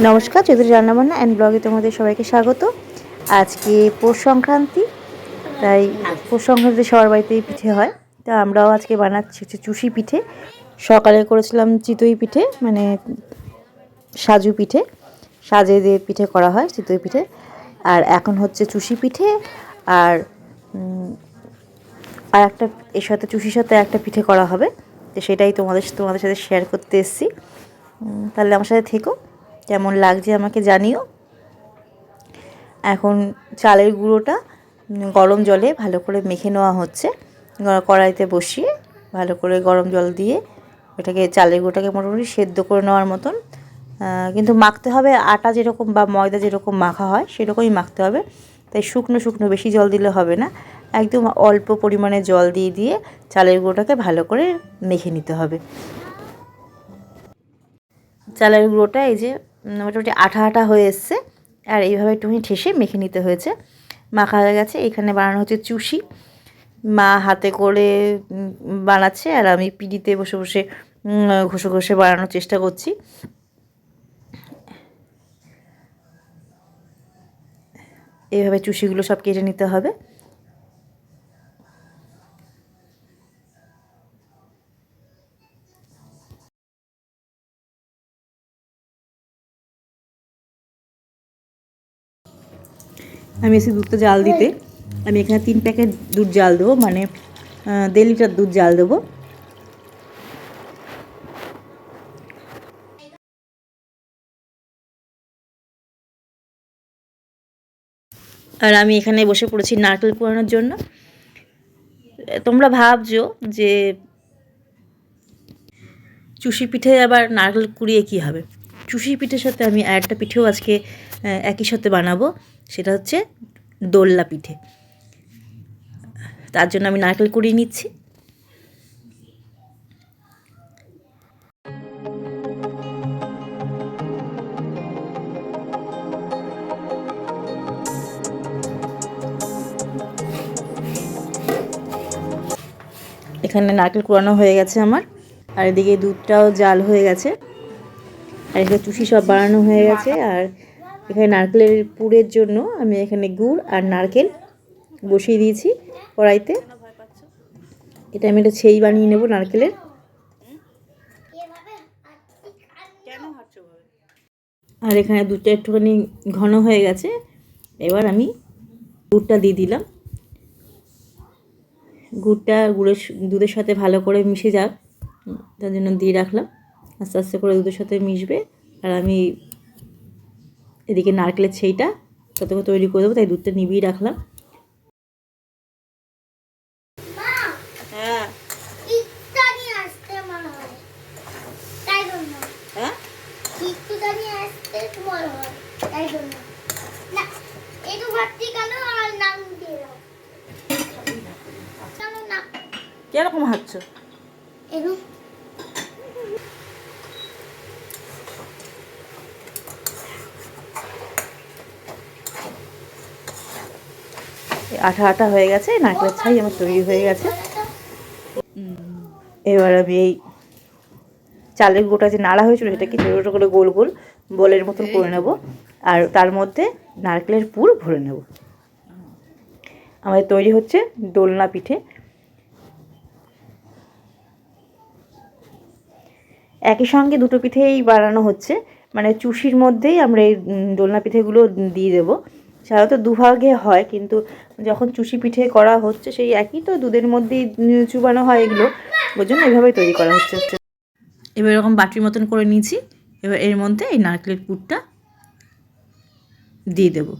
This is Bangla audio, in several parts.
নমস্কার, চৌধুরী রান্নাবান্না অ্যান্ড ব্লগে তোমাদের সবাইকে স্বাগত। আজকে পৌষ সংক্রান্তি, তাই পৌষ সংক্রান্তি সবার বাড়িতেই পিঠে হয়। তা আমরাও আজকে বানাচ্ছি হচ্ছে চুষি পিঠে। সকালে করেছিলাম চিতই পিঠে, মানে সাজু পিঠে, সাজে দিয়ে পিঠে করা হয় চিতই পিঠে। আর এখন হচ্ছে চুষি পিঠে। আর আর একটা এর সাথে চুষির সাথে একটা পিঠে করা হবে, তো সেটাই তোমাদের সাথে শেয়ার করতে এসেছি। তাহলে আমার সাথে থেকো, কেমন লাগছে আমাকে জানিও। এখন চালের গুঁড়োটা গরম জলে ভালো করে মেখে নেওয়া হচ্ছে। কড়াইতে বসিয়ে ভালো করে গরম জল দিয়ে এটাকে চালের গুঁড়োটাকে মোটামুটি সেদ্ধ করে নেওয়ার মতন, কিন্তু মাখতে হবে আটা যেরকম বা ময়দা যেরকম মাখা হয় সেরকমই মাখতে হবে। তাই শুকনো শুকনো বেশি জল দিলে হবে না, একদম অল্প পরিমাণে জল দিয়ে দিয়ে চালের গুঁড়োটাকে ভালো করে মেখে নিতে হবে। চালের গুঁড়োটা এই যে মোটামুটি আঠা আঠা হয়ে এসছে, আর এইভাবে একটুখানি ঠেসে মেখে নিতে হয়েছে। মাখা হয়ে গেছে। এখানে বানানো হচ্ছে চুষি। মা হাতে করে বানাচ্ছে আর আমি পিঁড়িতে বসে বসে ঘষে ঘষে বানানোর চেষ্টা করছি। এইভাবে চুষিগুলো সব কেটে নিতে হবে। আমি এসে দুধটা জাল দিতে, আমি এখানে 3 প্যাকেট দুধ জাল দেবো, মানে 1.5 লিটার দুধ জাল দেবো। আর আমি এখানে বসে পড়েছি নারকেল কুড়ানোর জন্য। তোমরা ভাবছো যে চুষি পিঠে আবার নারকেল কুড়িয়ে কী হবে। চুষি পিঠের সাথে আমি আরেকটা পিঠেও আজকে একই সাথে বানাবো, সেটা হচ্ছে দোল্লা পিঠে। তার জন্য আমি নারকেল কুড়িয়ে নিচ্ছি। এখানে নারকেল কুড়ানো হয়ে গেছে আমার, আর এদিকে দুধটাও জাল হয়ে গেছে, আর এখানে চুষি সব বানানো হয়ে গেছে। আর এখানে নারকেলের পুরের জন্য আমি এখানে গুড় আর নারকেল বসিয়ে দিয়েছি কড়াইতে। এটা আমি একটা ছেই বানিয়ে নেব নারকেলের। আর এখানে দুধটা একটুখানি ঘন হয়ে গেছে, এবার আমি গুড়টা দিয়ে দিলাম। গুড়টা দুধের সাথে ভালো করে মিশে যাক, তার জন্য দিয়ে রাখলাম। আস্তে আস্তে করে দুধের সাথে মিশবে। আর আমি এদিকে নারকেলের ছেইটা তত করে তৈরি করে দেবো, তাই দুধটা নিভিয়ে রাখলাম। হ্যাঁ, কিরকম হাঁটছ? আঠা আঠা হয়ে গেছে, নারকেলের ছাই আমার তৈরি হয়ে গেছে। এবার আমি এই চালের গুঁড়োটা যে নাড়া হয়েছিল সেটাকে ছোটো ছোটো করে গোল গোল বলের মতন করে নেব, আর তার মধ্যে নারকেলের পুর ভরে নেব। আমাদের তৈরি হচ্ছে দোলনা পিঠে। একই সঙ্গে দুটো পিঠেই বানানো হচ্ছে, মানে চুষির মধ্যেই আমরা এই দোলনা পিঠেগুলো দিয়ে দেবো। সাধারণত দুভাগে হয়, কিন্তু যখন চুষি পিঠে করা হচ্ছে সেই একই তো দুধের মধ্যেই চুবানো হয় এগুলো, ওই জন্য এইভাবেই তৈরি করা হচ্ছে। এবার এরকম বাটির মতন করে নিয়েছি। এবার এর মধ্যে এই নারকেলের পুরটা দিয়ে দেবো।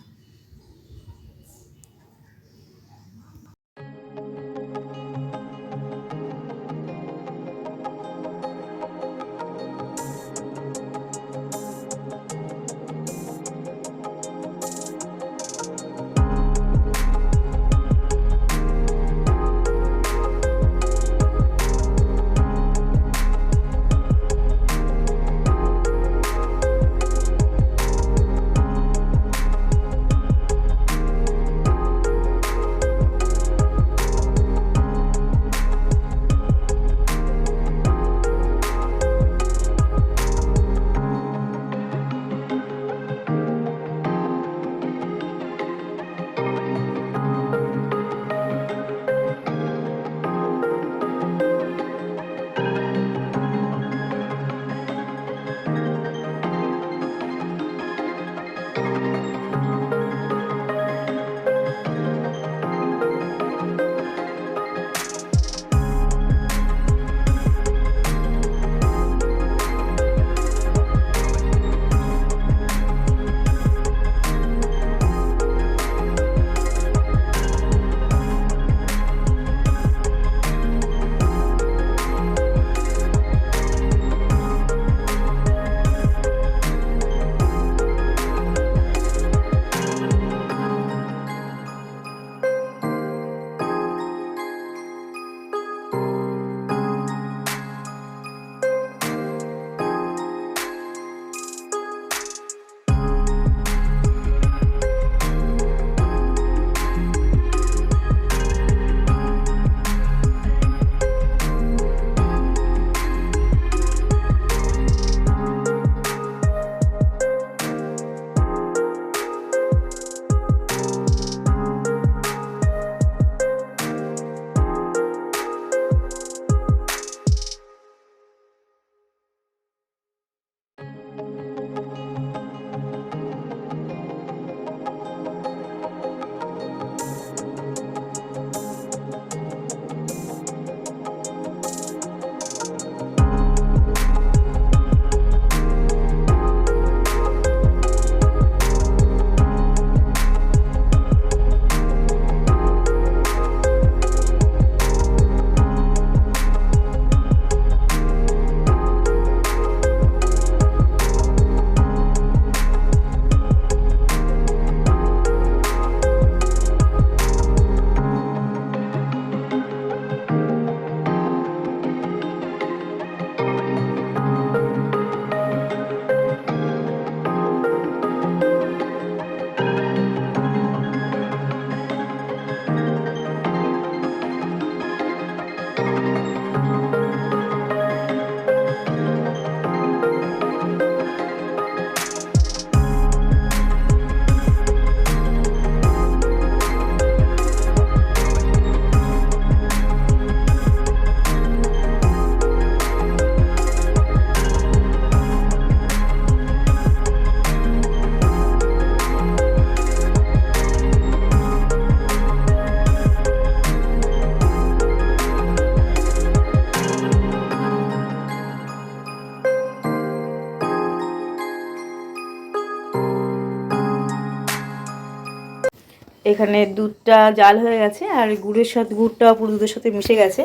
এখানে দুধটা জাল হয়ে গেছে আর গুড়ের সাথে গুড়টাও পুরো দুধের সাথে মিশে গেছে।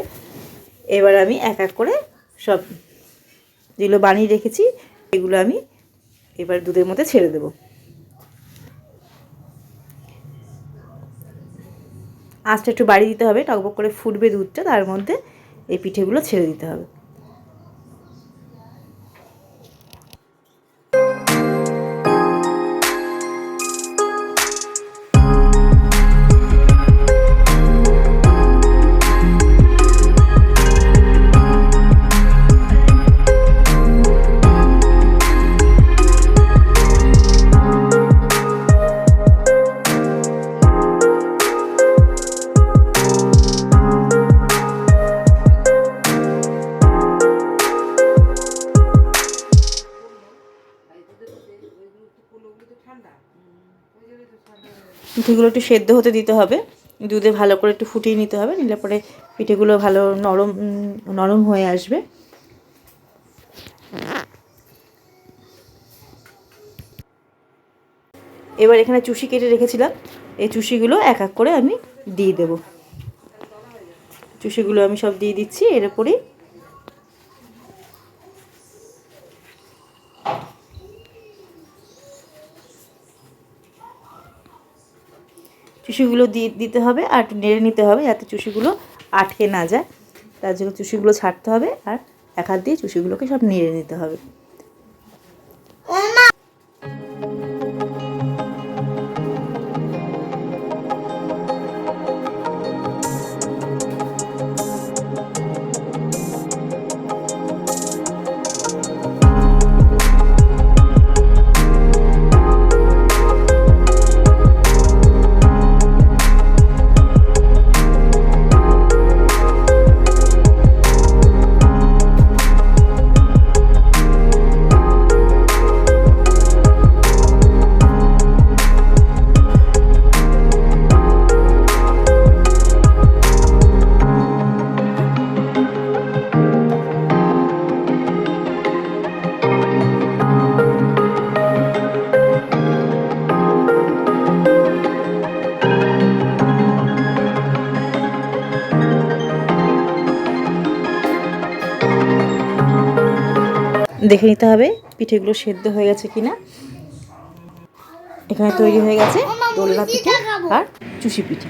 এবার আমি এক এক করে সব যেগুলো বানিয়ে রেখেছি এগুলো আমি এবার দুধের মধ্যে ছেড়ে দেব। আঁচটা একটু বাড়িয়ে দিতে হবে, টকবক করে ফুটবে দুধটা, তার মধ্যে এই পিঠেগুলো ছেড়ে দিতে হবে। পিঠেগুলো একটু সেদ্ধ হতে দিতে হবে, দুধে ভালো করে একটু ফুটিয়ে নিতে হবে, নিলে পরে পিঠেগুলো ভালো নরম নরম হয়ে আসবে। এবার এখানে চুষি কেটে রেখেছিলাম, এই চুষিগুলো এক এক করে আমি দিয়ে দেব। চুষিগুলো আমি সব দিয়ে দিচ্ছি এর উপরেই। চুষিগুলো দিতে হবে আর একটু নেড়ে নিতে হবে যাতে চুষিগুলো আটকে না যায়, তার জন্য চুষিগুলো ছাড়তে হবে আর এক হাত দিয়ে চুষিগুলোকে সব নেড়ে নিতে হবে। দেখে নিতে হবে পিঠেগুলো সেদ্ধ হয়ে গেছে কিনা। এখানে তৈরি হয়ে গেছে দোলনা পিঠে আর চুষি পিঠে।